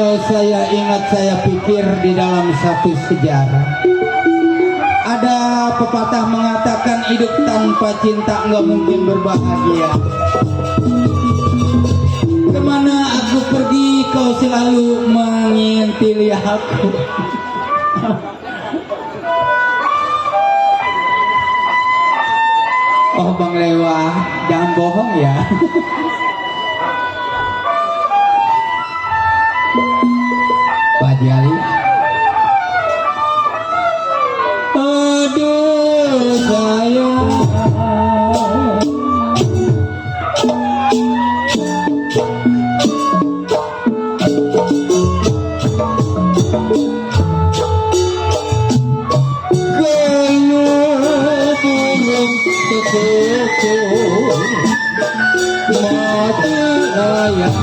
Kalau saya ingat, saya pikir di dalam satu sejarah ada pepatah mengatakan hidup tanpa cinta nggak mungkin berbahagia. Kemana aku pergi kau selalu mengintili aku. Oh Bang Lewa, jangan bohong ya. Pak Jali. Aduh sayang, mati ayam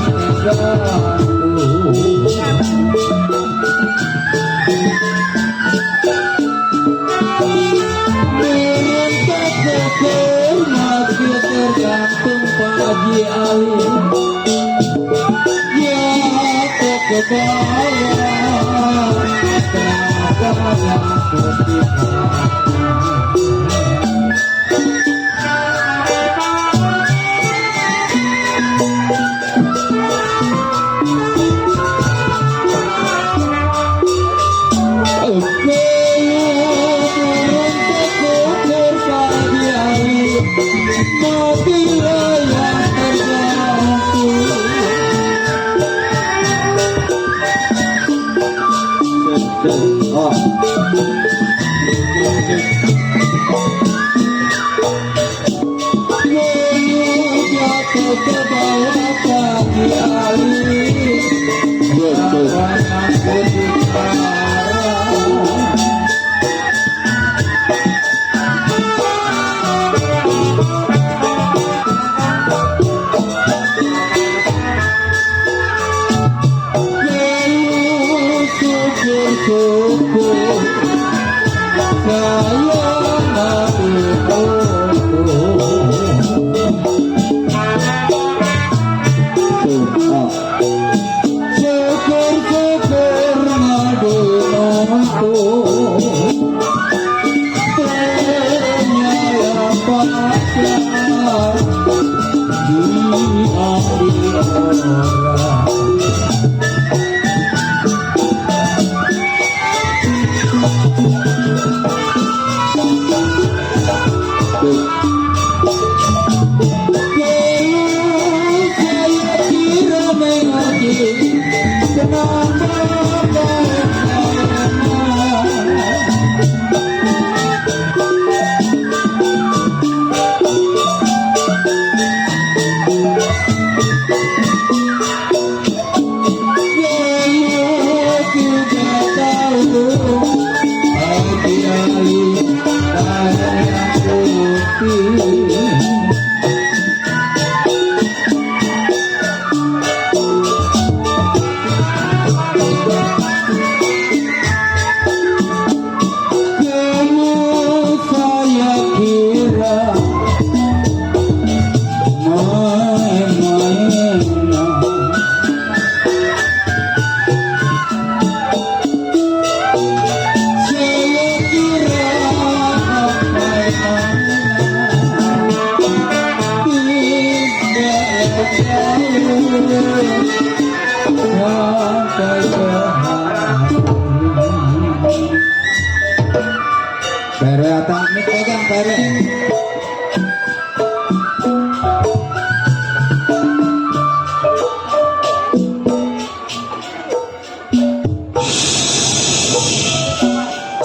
masih tergantung pagi alim. Ya aku ke bawah tenaga yang putih. Pere atang ini pegang pere.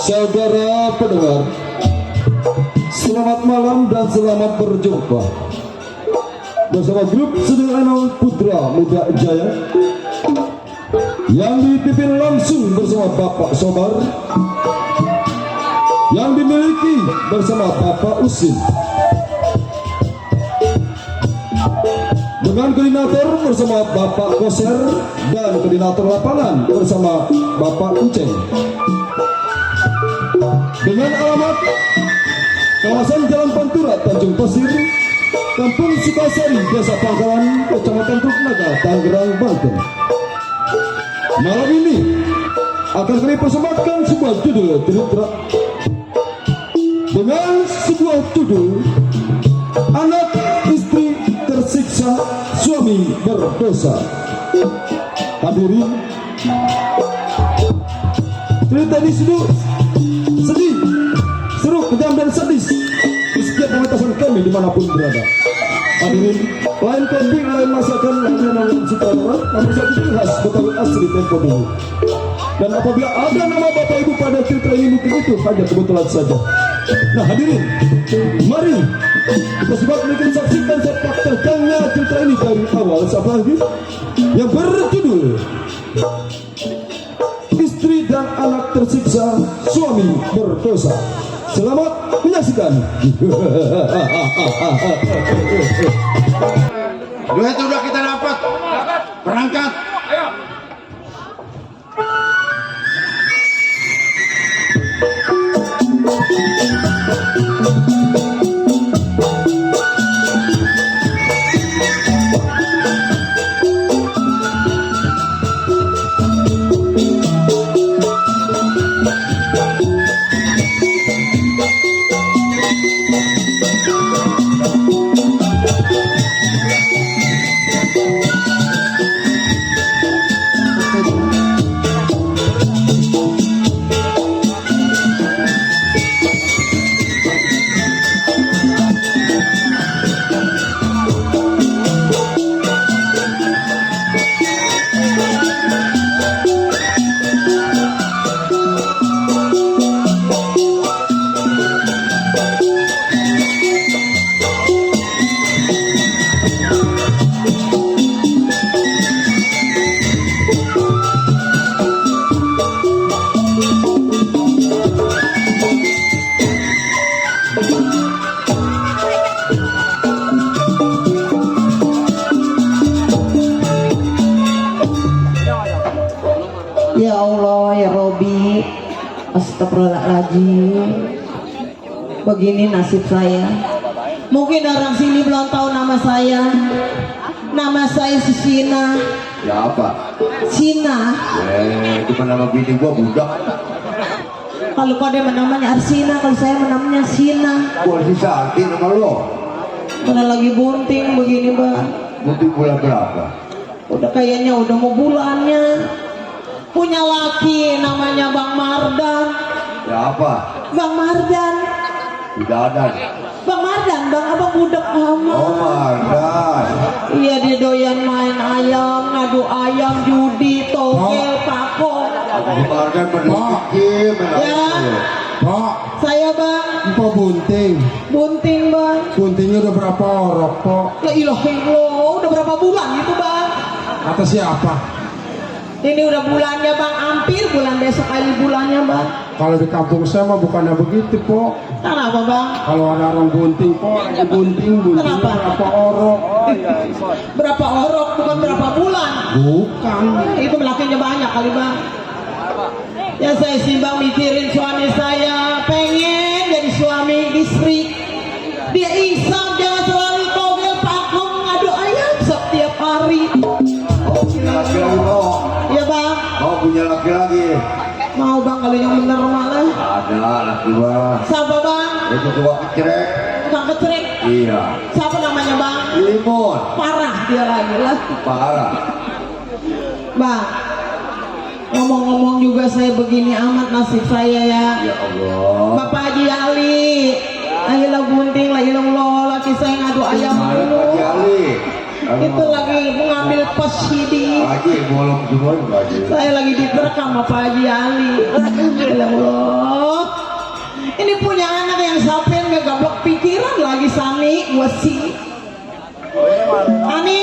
Saudara pendengar, selamat malam dan selamat berjumpa bersama grup Sedang Enol Putra Muda Jaya yang dipimpin langsung bersama Bapak Sobar, yang dimiliki bersama Bapak Usin, dengan koordinator bersama Bapak Koser dan koordinator lapangan bersama Bapak Uceng, dengan alamat kawasan Jalan Pantura, Tanjung Pasir, Kampung Sukasari, Desa Pangkalan, Kecamatan Truknaga, Tangerang, Banten. Malam ini akan kami persembahkan sebuah judul cerita dengan sebuah judul Anak Istri Tersiksa, Suami Berdosa. Hadirin, cerita ini sedih, seru, kejam dan sadis di setiap pementasan kami dimanapun berada. Hadirin, lain camping, lain masakan, lain namun sutradara, namun satu ciri khas Betawi asli tempo dulu. Dan apabila ada nama bapak ibu pada cerita ini, mungkin itu hanya kebetulan saja. Nah hadirin, mari kita simak mungkin saksikan sepak terjangnya cerita ini dari awal sampai akhir, yang berjudul Istri dan Anak Tersiksa, Suami Berdosa. Selamat menyaksikan. Duit udah kita dapat. Berangkat. Ya Allah, ya Robi, astagfirullahaladzim. Begini nasib saya. Mungkin orang sini belum tahu nama saya. Nama saya Sina. Ya apa? Sina. Itu kan nama bini gua budak. Kalau kau dia namanya Arsina, kalau saya namanya Sina. Gua si Santi nama lo. Karena lagi bunting begini bang. Butuh bulan berapa? Udah kayaknya udah mau bulannya. Punya laki namanya Bang Mardan. Ya apa? Bang Mardan. Tidak ada. Bang Mardan, bang abang budak amat. Oh Mardan. Iya dia doyan main ayam, ngadu ayam, judi, togel, pakok. Si Mardan berpikir Ya, Pak, saya bang, Empo bunting. bunting bang. Buntingnya udah berapa orok, Pak? La ilaha illallah, udah berapa bulan itu bang? Kata siapa? Ini udah bulannya bang, hampir bulan besok kali bulannya bang. Kalau di kampung saya mah bukannya begitu, Pak. Kenapa bang? Kalau ada orang bunting, Pak, lagi buntingnya Kenapa? berapa orok? Berapa orok bukan berapa bulan? Bukan. Itu lakinya banyak kali bang. Ya saya sih bang mikirin suami saya, pengen jadi suami istri. Dia isap jangan selalu togel pakong ngadu ayam setiap hari. punya laki-laki lo. Iya bang. Kau punya laki-laki. Mau bang kalau yang bener malah. Ada laki gua. Siapa bang? Itu tua kecrek. Kang Kecrik. Iya. Siapa namanya bang? Limun. Parah dia lagi lah. Parah. Bang, ngomong-ngomong juga saya begini amat nasib saya ya. Ya Allah. Bapak Haji Ali, ayolah gunting lah ilah laki saya ngadu ayam Mana dulu. Pak Jali? Itu lagi mengambil posidi. Haji bolong semua itu Haji. Saya lagi diterkam sama Pak Haji Ali. Ya Allah. Ini punya anak yang sampean gak gablok pikiran lagi Sani, wasi. Ani,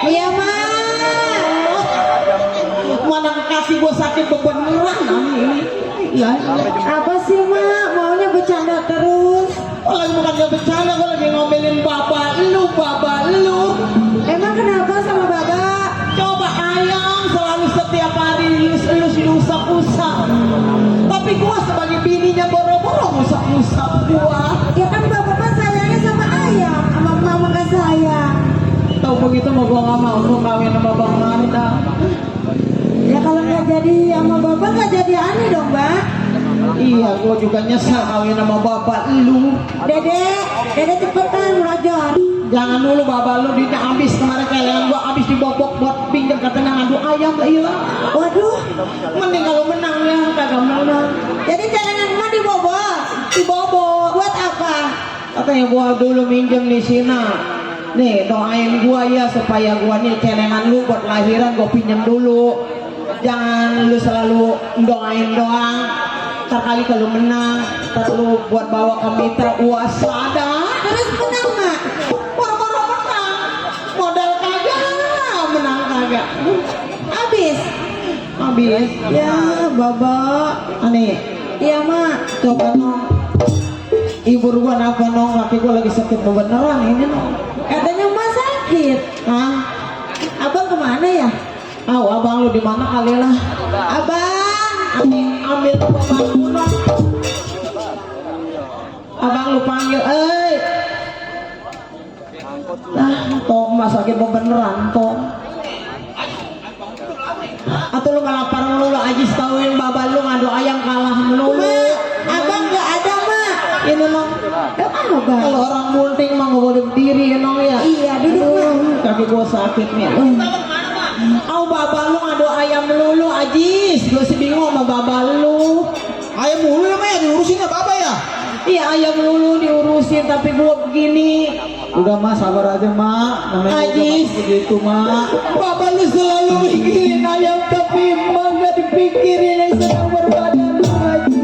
iya mah. Mana kasih gua sakit beneran Ani. Ya, apa sih mak? Maunya bercanda terus. Oh, lagi bukan gak bercanda, gua lagi ngomelin bapak lu. Emang kenapa sama bapak? Coba ayam selalu setiap hari elus diusap-usap. Tapi gua sebagai bininya boro-boro ngusap-ngusap gua. Ya kan bapak sayangnya sama ayam, sama mama gak sayang. Tahu begitu mau gua nggak mau gua kawin sama Bang Marda. nggak jadi sama bapak nggak jadi aneh dong, Mbak. Iya, gua juga nyesel kawin sama bapak lu. Dede cepetan belajar. Jangan dulu bapak lu duitnya habis kemarin kalian gua habis dibobok buat pinjam katanya ngadu ayam lah iya. Waduh, Mending kalau menang ya kagak menang. jadi celengan emak dibobol. Dibobok. Buat apa? Katanya gua dulu minjem di sini. Nih doain gua ya supaya gua nih celengan lu buat lahiran gua pinjam dulu. Jangan lu selalu doain doang. Ntar kali kalau menang, ntar lu buat bawa ke mitra waspada. Terus menang mak. Boro-boro menang. Modal kagak, menang kagak. Habis. Habis. Ya babak. Aneh. Iya mak. Coba nong. Ibu gua apa nong? Kaki gua lagi sakit beneran ini nong. Katanya emak sakit. Hah? Abang kemana ya? Abang lu di mana kali lah? Abang. Ambil bapak lu nong. Abang lu panggil, toh mas sakit beneran toh. Atau lu ngelapar melulu aja setauin bapak lu ngadu ayam kalah melulu. Mak, abang nggak ada mak. Ini nong. Abang. Kalau orang bunting mah nggak boleh berdiri ya nong ya. Iya, duduk mak. Kaki gua sakit nih. Bapak lu ngadu ayam melulu ajis. Gua sih bingung sama bapak lu. Ayam mulu namanya diurusin apa ya? Iya ayam melulu diurusin tapi gua begini. Udah mas sabar aja mak. Namanya Ajis. begitu mak. Bapak lu selalu mikirin ayam tapi emang gak dipikirin yang sedang berbadan lagi.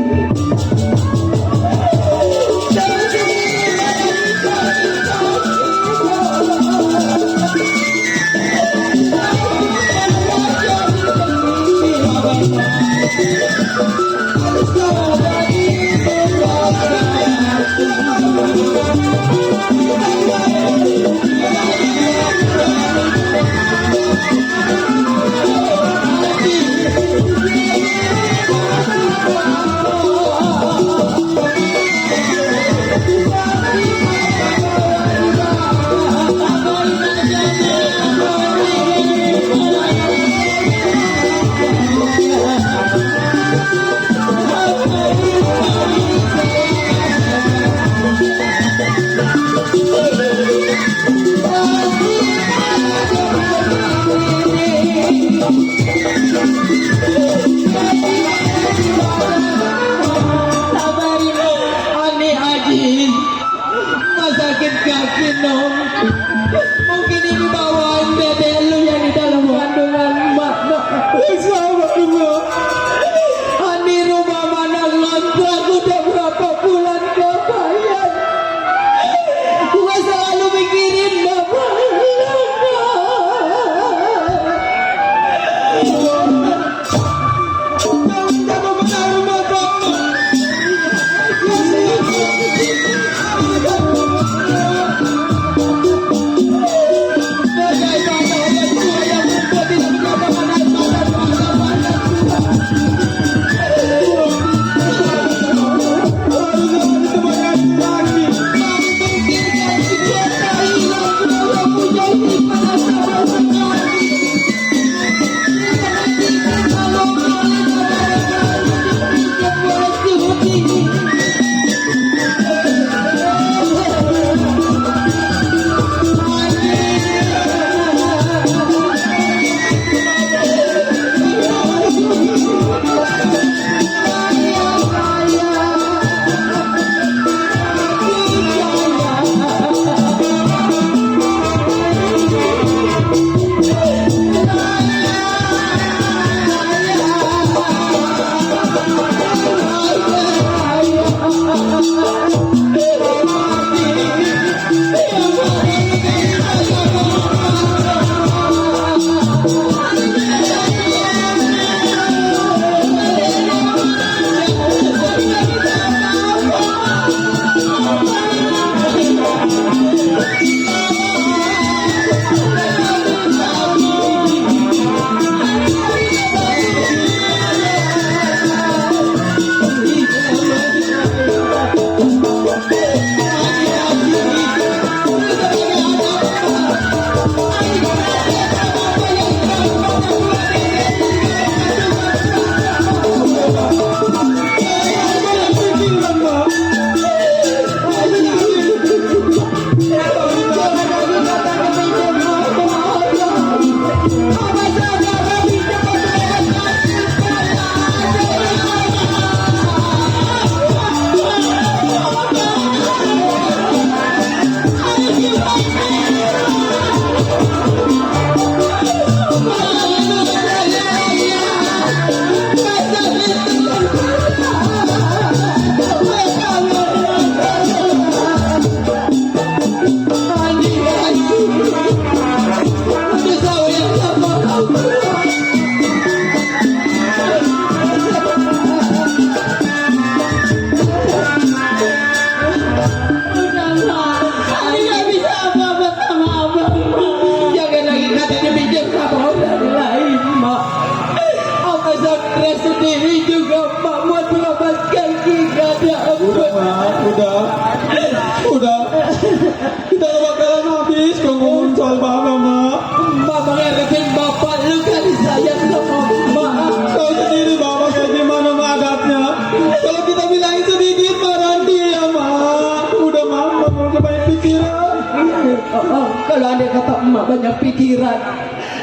banyak pikiran.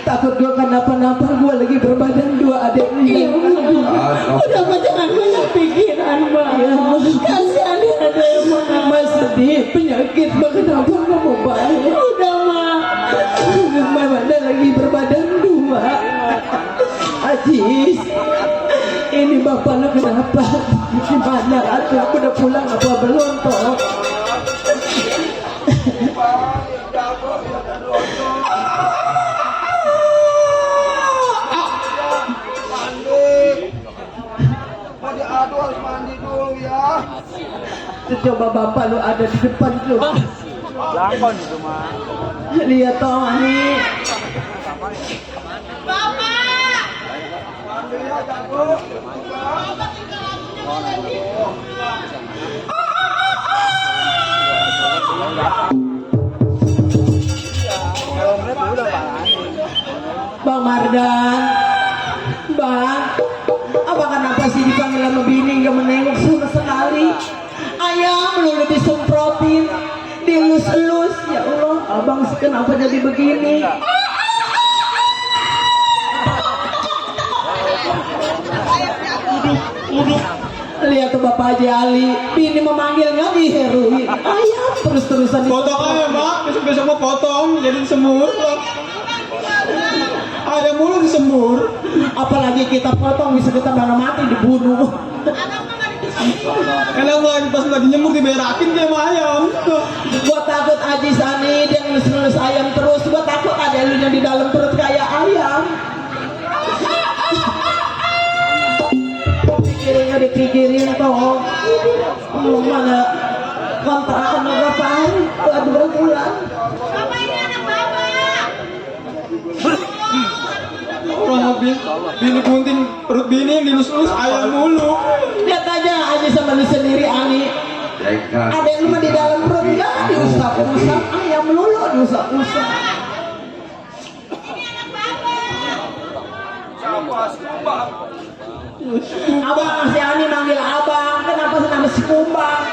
Takut gue kenapa-napa, gue lagi berbadan 2 adek iya udah mah jangan banyak pikiran mah kasihan ada yang mah sedih penyakit mah kenapa gak mau balik udah mah ada lagi berbadan 2 Ajis ini bapak lu kenapa gimana atuh aku udah pulang apa belum toh coba bapak lu ada di depan lu Langkon itu mah. lihat toh ini Bang Mardan, Bang, apa kenapa sih dipanggil sama bini gak menengok sama sekali? Ayam melulu disemprotin, dielus-elus, ya Allah, abang sih kenapa jadi begini? Lihat tuh Bapak Haji Ali, bini memanggilnya diheruin. Ayam terus-terusan. Potong aja mbak, besok-besok mau potong jadi semur. Ada mulu disemur. Apalagi kita potong bisa kita mana mati dibunuh. Enak banget pas lagi nyemur diberakin kayak sama ayam. Gua takut Aji Sani dia ngelus-ngelus ayam terus. Gua takut ada elunya di dalam perut kayak ayam. Pikirinnya dipikirin toh. Mana kontrakan berapa hari? 2 bulan. Orang bini gunting perut bini yang dilus-lus ayam mulu. Lihat aja Aji sama lu sendiri Ani. Ada yang mah di dalam perut ya diusap-usap ayam melulu diusap-usap. Abang si Ani manggil abang, kenapa sih nama si Kumbang?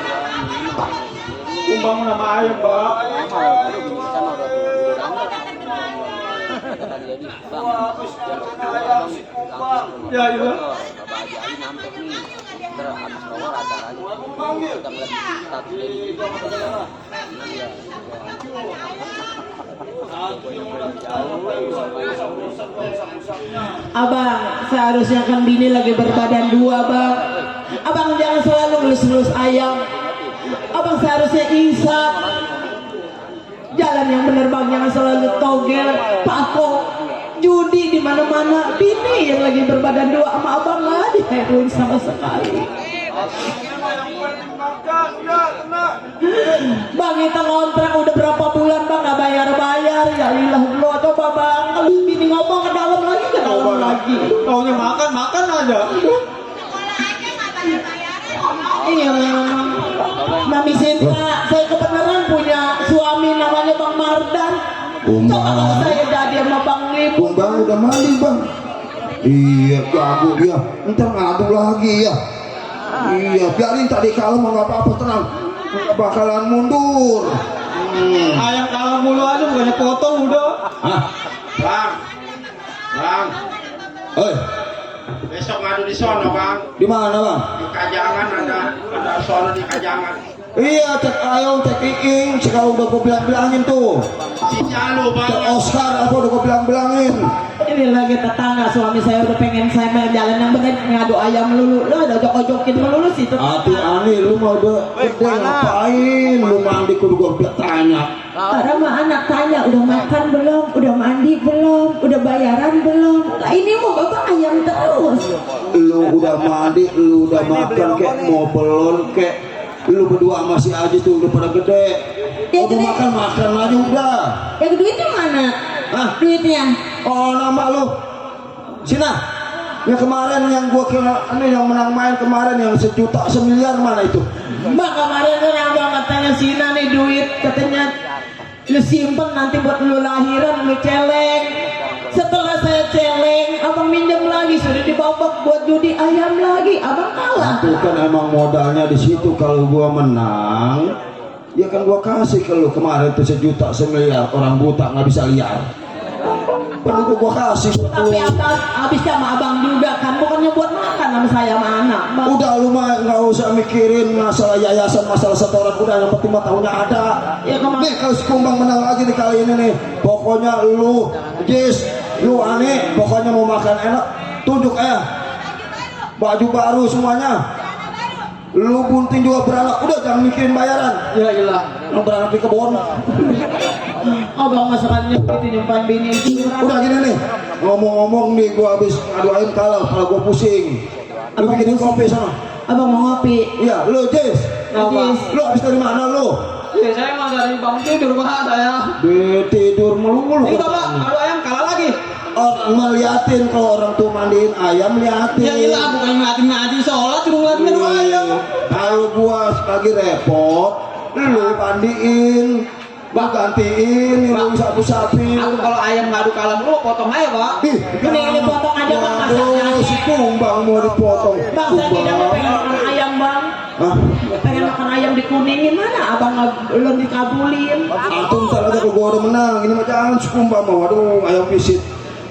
Kumbang nama ayam mbak. Ya iya. Abang, seharusnya kan bini lagi berbadan 2 bang. Abang jangan selalu ngelus-ngelus ayam. Abang seharusnya insaf. Jalan yang bener bang, jangan selalu togel, pakok, judi di mana-mana. Bini yang lagi berbadan 2 sama abang nggak diheruin sama sekali. Bang kita kontrak udah berapa bulan bang nggak bayar-bayar ya lillah coba bang kalau bini ngomong ke dalam lagi Taunya makan aja. Iya memang Mami Sinta saya kebenaran punya suami namanya Bang Mardan. Coba kalau saya jadi sama Bang Libu. Bang udah mandi bang. Iya jago dia. Ntar ngadu lagi ya. Iya biarin tadi kalau mau nggak apa-apa tenang. Nggak bakalan mundur. Ayam kalah mulu aja bukannya potong udah. Hah? Bang, Hei, besok ngadu di sono bang. di mana bang? Di Kajangan ada sono di Kajangan. Iya cek ayam cek iing. Sekarang udah gue bilang-bilangin tuh. Si Jalu Cek bang. Oscar apa udah gue bilang-bilangin. Ini lagi tetangga suami saya udah pengen saya jalan yang bener ngadu ayam melulu. Lo ada ojok-ojokin melulu sih tuh. Ati ani lu mau udah gede ngapain? Lu mandi kudu gue tanya. Ada mah anak tanya udah makan belum, udah mandi belum, udah bayaran belum. Lah ini mau bapak ayam terus. Lu udah mandi, lu udah makan kek mau belon kek. Lu berdua sama si Aji tuh udah pada gede. Ya, Mau gede. makan aja udah. Yang duitnya mana? Hah? Duitnya? Oh nama lu Sina. Yang kemarin yang gua kira ini yang menang main kemarin yang 1 juta 1 miliar mana itu? Mbak kemarin kan abang katanya Sina nih duit katanya lu simpen nanti buat lu lahiran lu celeng. Setelah saya celeng abang minjem lagi sudah dibobok buat judi ayam lagi abang kalah. Itu kan emang modalnya di situ kalau gua menang Ya kan gua kasih ke lu kemarin tuh 1 juta 1 miliar, orang buta nggak bisa liar. Perlu gua kasih. Tapi habis sama abang juga kan, bukannya buat makan sama saya sama anak. Bang. Udah lu mah nggak usah mikirin masalah yayasan, masalah setoran, udah yang penting mah tahunya ada. Ya kemarin. Nih kalau si Kumbang menang lagi nih kali ini nih, pokoknya lu, Jis, lu aneh, pokoknya mau makan enak, tunjuk baju baru semuanya. Lu bunting juga beranak, udah jangan mikirin bayaran. Ya iyalah. Lu beranak di kebun. Abang masakannya gitu nyumpain bini. Udah gini nih, ngomong-ngomong nih gua habis ngadu ayam kalah, kalau gua pusing. Lu bikinin kopi sana. Abang mau ngopi. Iya, lu Jis. Jis. Lu habis dari mana lu? Ya saya mau dari bangun tidur Pak saya. Tidur melulu. Ini Bapak, adu ayam kalah lagi. Ngeliatin kalau orang tuh mandiin ayam, liatin. Ya iyalah, bukan ngeliatin ngaji sholat, cuma ngeliatin adu ayam. Kalau gua lagi repot, lu mandiin, gua gantiin, lu sapu-sapin. Aku kalau ayam ngadu kalah lu potong aja Pak. Ini potong aja Bang masaknya. Aduh, si Kumbang mau dipotong. Bang saya tidak mau pengen makan ayam Bang. Hah? Pengen makan ayam dikuningin mana abang belum dikabulin. Antum ntar aja kalau gua udah menang. Ini mah jangan si Kumbang mau. Aduh, ayam visit.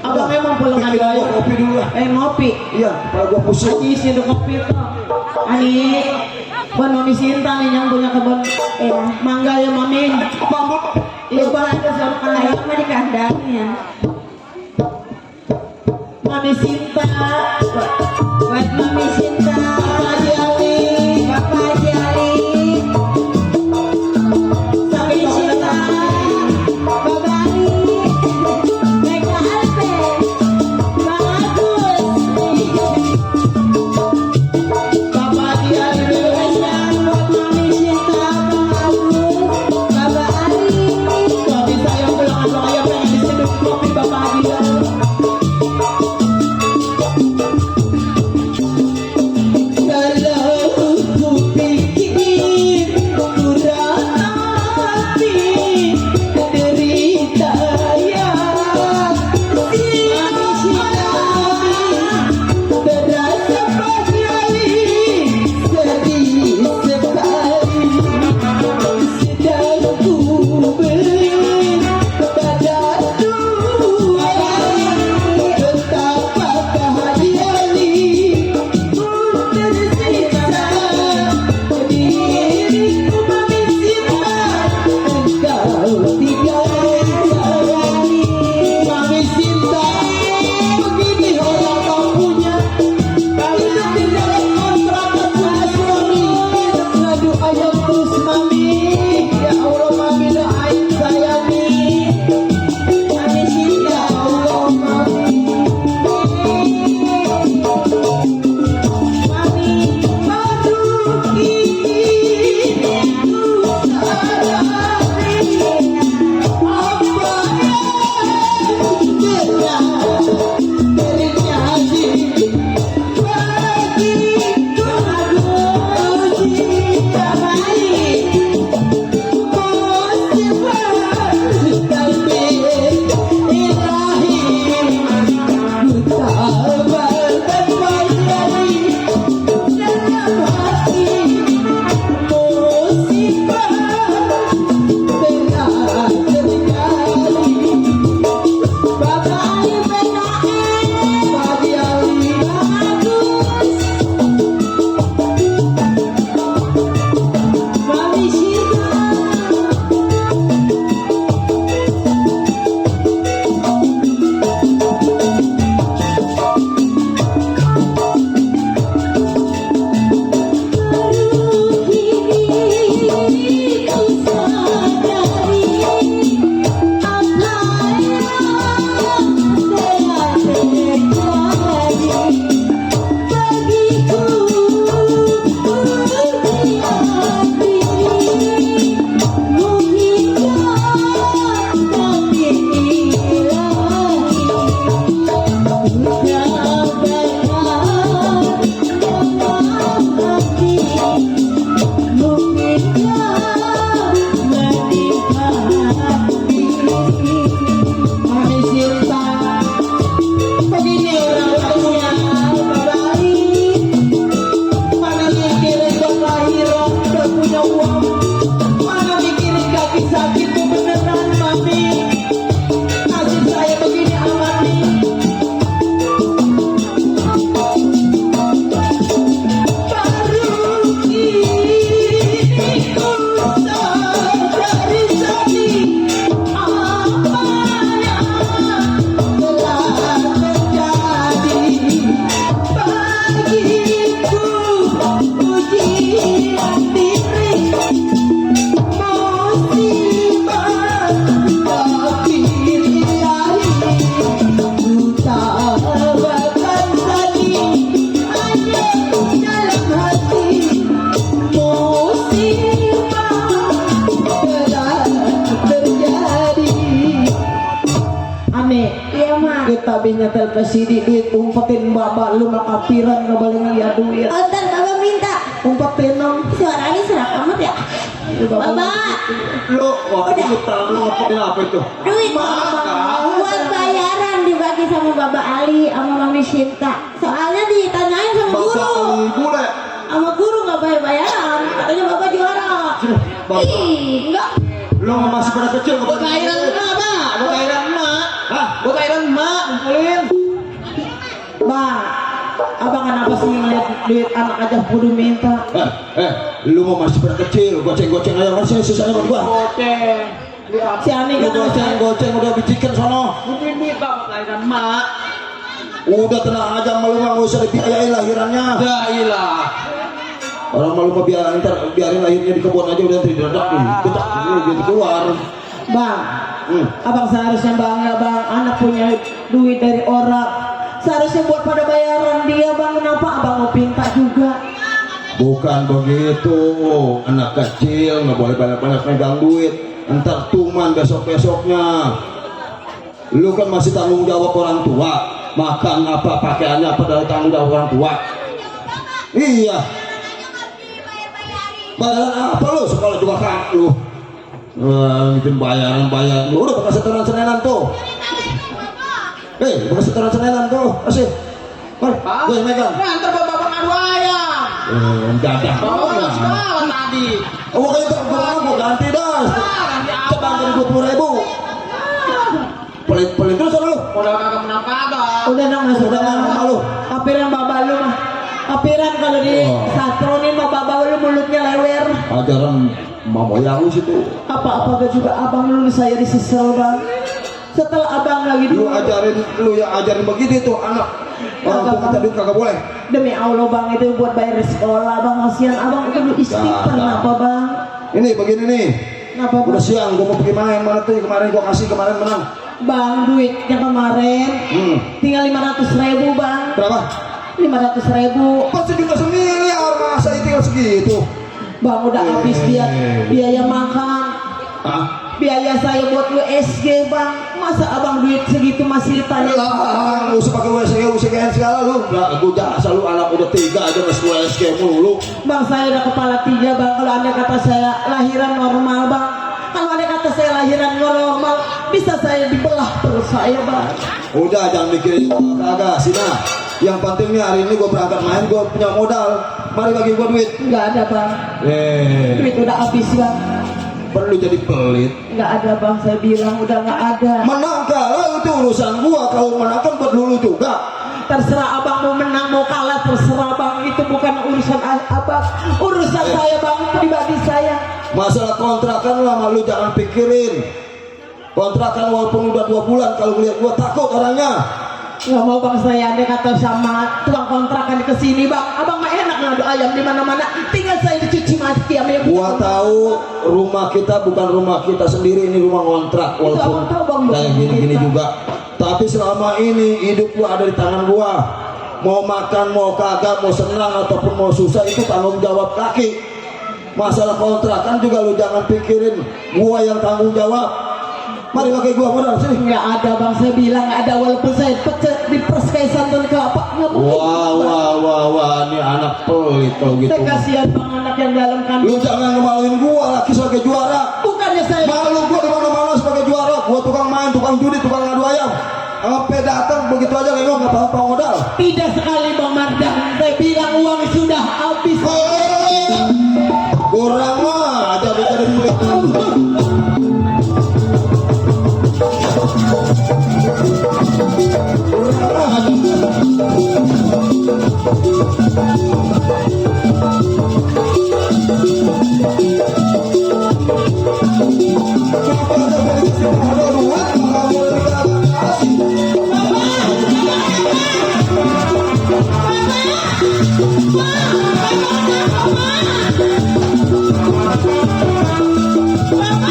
Abang emang pulang Bikin ada gua kopi dulu lah. ngopi. Iya, kalau gua pusing. Aji isi untuk kopi tuh. Ani, buat Mami Sinta nih yang punya kebun mangga ya Mami. Iya bang, ada suara ayam mah di kandang ya. Mami Sinta, buat Mami Sinta, Bapak Jali, Bapak Jali, Mami Sinta, Bapak Ali, Mega Alpe, Bang Agus, Bapak Jali Indonesia, buat Mami Sinta, Bang Agus, Bapak Ali. Suami saya pulang abang ayam pengen diseduh kopi Bapak Jali. Iya mak. Kita binya telpesidi duit umpetin bapak lu makapiran nggak boleh ngeliat duit. Ontan bapak minta. Umpetin dong. Suaranya serak amat ya. Bapak, Lu waktu itu lu ngapain apa itu? duit buat bayaran dibagi sama Bapak Ali sama Mami Sinta. Soalnya ditanyain sama Bapak guru. Ali bule. Sama guru nggak bayar bayaran. Katanya Bapak juara. Bapak. Ih, enggak. Lu masih pada kecil Buat cairan emak, Pak. Buat cairan emak. Hah? Buat cairan emak, kumpulin. Bang, abang kenapa sih ngeliat duit anak aja kudu minta? Lu mau masih pada kecil, goceng-goceng aja kan sih susahnya buat gua. Goceng. Si Ani Lu kan goceng udah bicikan sono. Mungkin minta buat cairan emak. Udah tenang aja malu mah nggak usah dibiayain lahirannya. Ya ilah. Orang malu mah biarin lahirnya di kebun aja udah didadak nih. Bedak gitu keluar. Bang, abang seharusnya bangga bang, anak punya duit dari orang. Seharusnya buat pada bayaran dia bang, kenapa abang mau pinta juga? Bukan begitu, anak kecil nggak boleh banyak-banyak megang duit. Entar tuman besok-besoknya. Lu kan masih tanggung jawab orang tua. Makan apa, pakaiannya apa dari tanggung jawab orang tua. Iya. Bayaran apa lu? Sekolah juga kan lu. Bikin bayaran. Lu udah pakai setoran senenan tuh. Pakai setoran senenan tuh. Asih. Mari, gue yang megang. Ngantar bapak ngadu ayam. Dadah. Bapak udah sekolah tadi. Oh, kayak gue ganti dah. Coba jadi 20.000. Pelit terus lu. Udah kagak menang kagak. Udah nang mas, udah nang Malu. Apiran bapak lu mah, apiran kalau di satronin mah bapak lu mulutnya lewer. Ajaran mamoyang lu situ. Apa juga abang lulus saya di sisel bang. Setelah abang lagi Lu dulu. ajarin begitu tuh anak. Orang tua minta duit kagak boleh. Demi Allah bang itu buat bayar sekolah bang, kasihan abang itu dulu istighfar kenapa bang? Ini begini nih. Kenapa bang? Udah siang, gua mau pergi main. Mana tuh kemarin gua kasih kemarin menang. Bang duitnya kemarin tinggal 500.000 bang. Berapa? 500.000 Pasti juga semiliar masa itu tinggal segitu. bang, udah habis biaya makan, Hah? biaya saya buat USG bang. Masa abang duit segitu masih ditanya? Lah, lu usah pakai USGN segala lu. Lah, gua jasa lu anak udah 3 aja masih USG mulu. Bang saya udah kepala 3 bang. Kalau anda kata saya lahiran normal bang, kalau anda kata saya lahiran normal, bisa saya dibelah perut saya bang. Udah jangan mikirin kagak Sina. Yang penting nih hari ini gue berangkat main, gue punya modal. Mari bagi gue duit. Nggak ada bang, duit udah habis bang. Perlu jadi pelit. Nggak ada bang, saya bilang udah nggak ada. Menang kalah itu urusan gua. Kalau menang kan buat dulu juga. Terserah abang mau menang mau kalah, terserah bang, itu bukan urusan abang, urusan saya bang, pribadi saya. Masalah kontrakan lama lu jangan pikirin. Kontrakan walaupun udah 2 bulan, kalau ngeliat gua takut orangnya. Nggak mau bang, saya anda kata sama tukang kontrakan kesini bang, abang mah enak ngadu ayam di mana-mana, tinggal saya dicuci mati sama yang Gua tahu rumah kita bukan rumah kita sendiri, ini rumah kontrak walaupun abang tahu, Bang, kayak bukan gini-gini kita. juga. Tapi selama ini hidup lu ada di tangan gua. Mau makan, mau kagak, mau senang ataupun mau susah itu tanggung jawab kaki. Masalah kontrakan juga lu jangan pikirin gua yang tanggung jawab. Mari pakai gua modal sini. Nggak ada bang, saya bilang nggak ada, walaupun saya pecet di perskai santan kelapa nggak mungkin. Wah, ini anak pelit kalau gitu. Saya kasihan bang anak yang dalam Lu kandungan. jangan ngemaluin gua lagi sebagai juara. Bukannya saya Malu gua di mana-mana sebagai juara. Gua tukang main, tukang judi, tukang ngadu ayam. Sampai datang begitu aja lengok nggak tahu modal. tidak sekali bang Mardan, saya bilang uang sudah habis. Kurang mah aja bicara pelit. Bapak,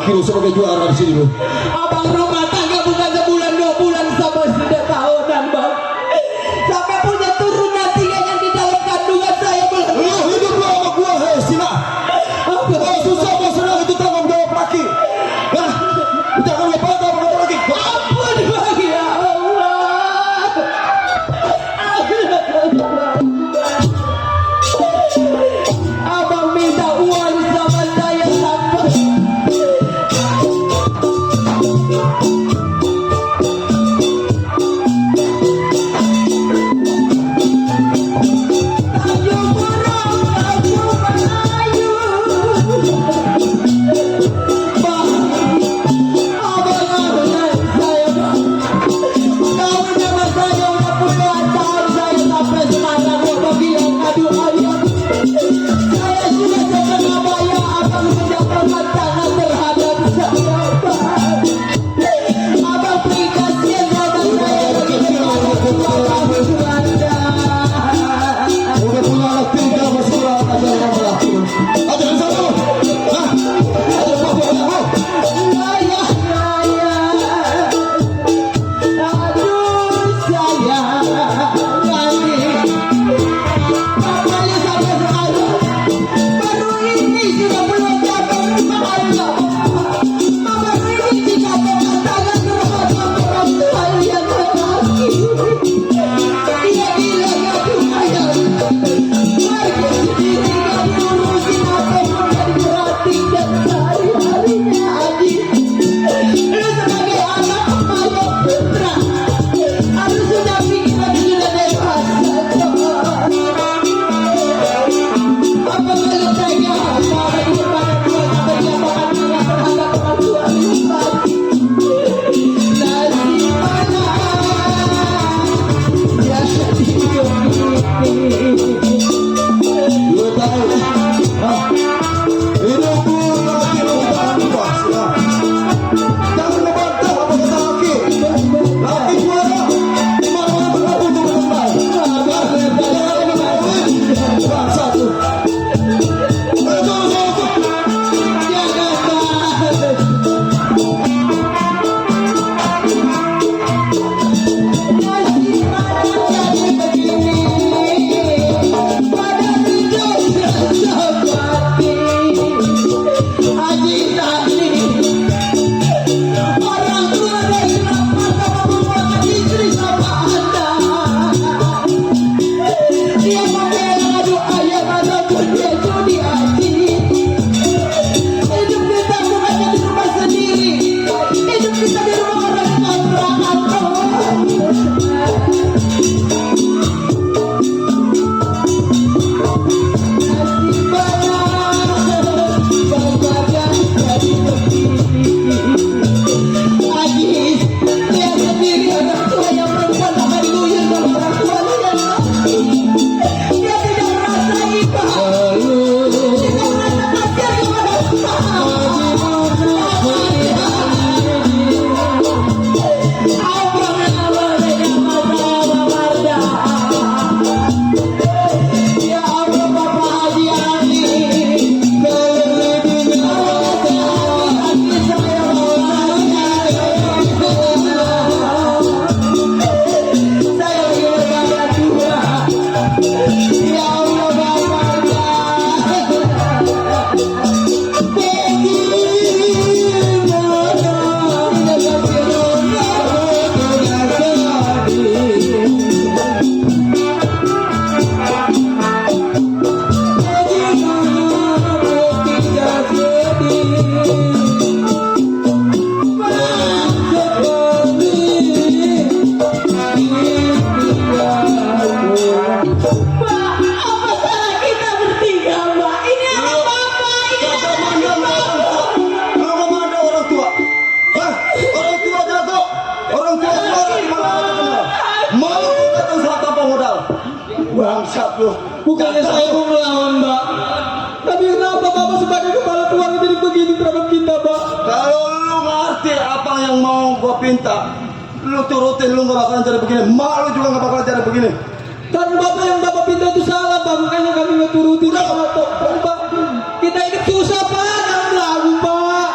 laki lu sebagai juara di sini lu. Abang rumah tangga bukan sebulan 2 bulan sampai sudah tahunan bang. Sampai punya turunan 3 yang di dalam kandungan saya belum. Lu hidup lu sama gua, hei Sina. Kalau susah mau senang itu tanggung jawab laki. Nah, jangan lupa tanggung jawab laki. Ampun bang ya Allah. Abang minta uang sama saya sampai ayo burung, ayo melayu. Bang, abang anak saya bang. Kawin sama saya udah puluhan tahun saya sampai sekarang abang bilang aduh ayah. Saya sudah setengah bayar abang menjatuhkan tangan terhadap saya bang. Abang beri kasihan sama saya bagaimana abang Belanda. Udah punya anak 3 masih kurang ajar sama laki lu. Ajar di sana lu. Hah? Ajar apa anak lu? Ayah, aduh sayang lagi. Papanya sampai sekarang baru ini sudah belum dapat mahala. Baru ini dikatakan tangan terhadap orang tua yang lelaki. Dia bilang aduh ayah, pergi sendiri gak diurusin apapun gak diperhatikan sehari-harinya Aji. Lu sebagai anak Mayo Putra harus sudah pikiran sudah dewasa. Apa kalau saya marah di depan dua sampai dia makan minyak terhadap orang tua lupa. Nasib mana ya hidup ini. Lu tahu? Hah? Hidup lu laki lu jangan lupa, Sina. Jangan membantah apa kata laki. Laki juara. Di mana-mana berlaku untuk menang. Jangan menang. Bangsa tuh. Ayo turun sana tuh. Jangan bahas. Nasib mana jadi begini. Pada hidup seperti Haji Tani. Orang tua dan kenapa sama merupakan istri sama anak. Dia membela aduh ayah ataupun dia judi Haji. Hidup kita bukan di rumah sendiri. Hidup kita di rumah orang kontrakan. Nasib mana bagian jadi begini. Haji, lihat sendiri orang tua yang perempuan akan diguyur sama orang tua yang laki. Dia tidak merasa iba. Tidak merasa kasihan kepada ya Allah Bapak Haji Ali. Hati saya saya lagi berkata dua. Ya Allah Bapak Pak, apa salah kita bertiga, Mbak? Ini anak Bapak, ini anak Bapak. Lu kemana orang tua? Hah? Orang tua jago. Orang tua juara di mana-mana. Malu kau datang saat tanpa modal. Bangsat lu. Bukannya saya mau melawan, Mbak. Tapi kenapa Bapak sebagai kepala keluarga jadi begini terhadap kita, Mbak? Kalau lu ngerti apa yang mau gua pinta, lu turutin, lu gak bakalan jadi begini. Mak lu juga gak bakalan jadi begini. Kan Bapak yang Bapak pinta itu salah, Pak. Makanya kami nggak turutin. Pak, kita hidup susah, Pak. Jangan lagu, Pak.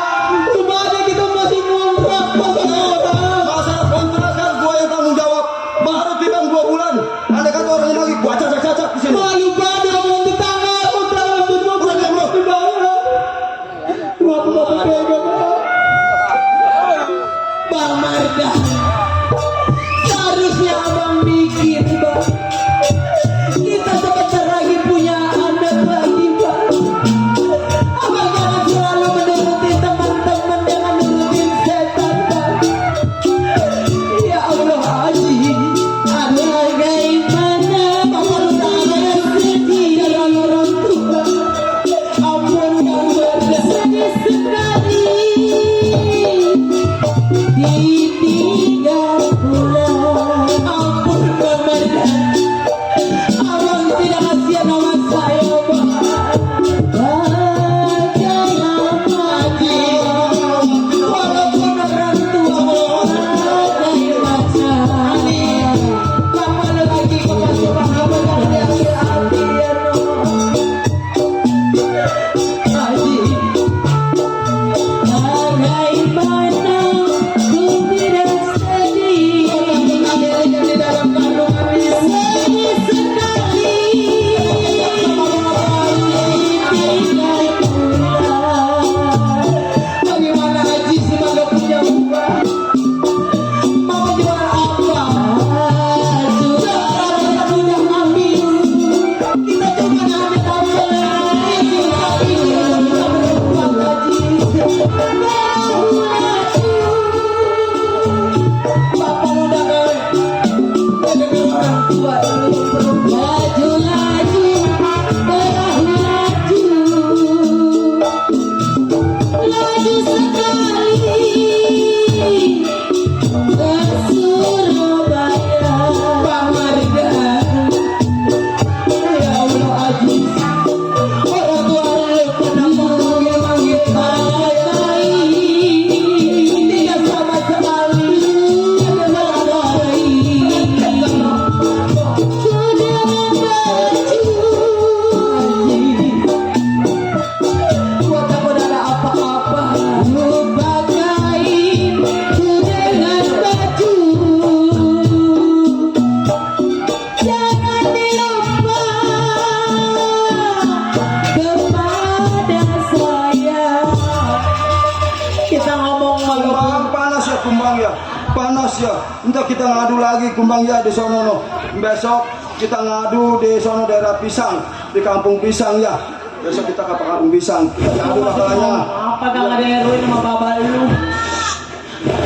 ya. Entah kita ngadu lagi kumbang ya di sono no. Besok kita ngadu di sono daerah Pisang, di Kampung Pisang ya. Besok kita ke Kampung Pisang. Kita ngadu masalahnya. Apa gak ada yang ruin sama bapak lu?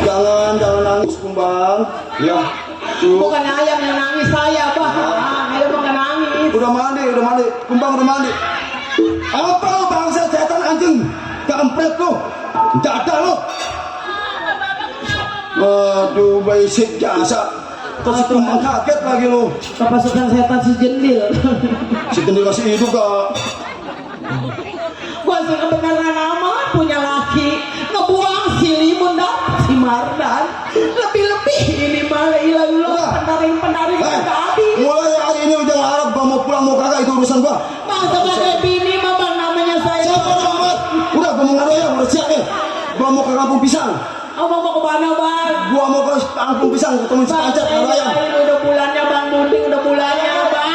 Jangan nangis kumbang. Ya. Tuh. Bukan ayam yang nangis saya, Bang. Ayam bukan nangis. Udah mandi. Kumbang udah mandi. Apa lo bangsa setan anjing? Kampret lo. Tidak ada lo. Waduh, basic jasa. Terus kumbang kaget lagi lo. Kepasukan setan si jendil. Si kendil masih hidup gak? Gua sih kebenaran amat punya laki. Ngebuang si Limun dan si Mardan. Lebih-lebih ini malah ilah-ilah pendaring-pendaring kagak habis. Mulai hari ini udah ngarep gua mau pulang mau kagak itu urusan gua. Bang sebagai bini mah bang namanya saya. Siapa nama? Udah gua mau ngadu ya, udah siap nih. Gua mau ke Kampung Pisang. Abang mau kemana bang? Gua mau ke Kampung Pisang ketemu si Pancat ngadu ayam. Udah bulannya bang Bunding, udah bulannya bang.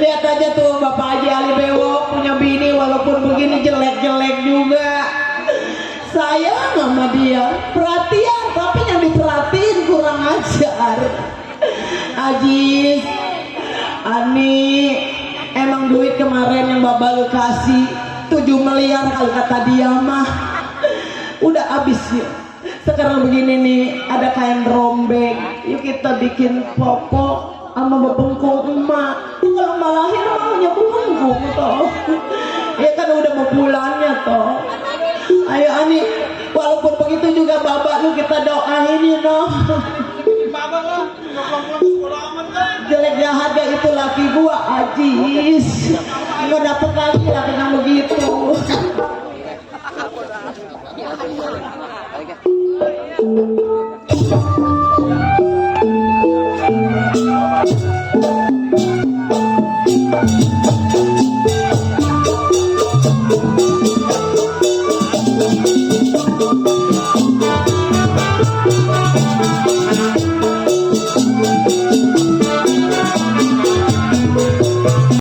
Lihat aja tuh Bapak Haji Ali Bewo punya bini walaupun begini jelek-jelek juga. Sayang sama dia, perhatian tapi yang diperhatiin kurang ajar. Ajis, Ani, emang duit kemarin yang Bapak lu kasih 7 miliar kalau kata dia mah udah habis ya. Sekarang begini nih, ada kain rombeng, yuk kita bikin popok sama bebengkung emak. Kalau malahin maunya bebengkung toh. Ya kan udah mau pulangnya toh. Ayo Ani, walaupun begitu juga bapak lu kita doain ya noh. Jelek jahatnya itu laki gua Ajis. Nggak dapet lagi laki yang begitu.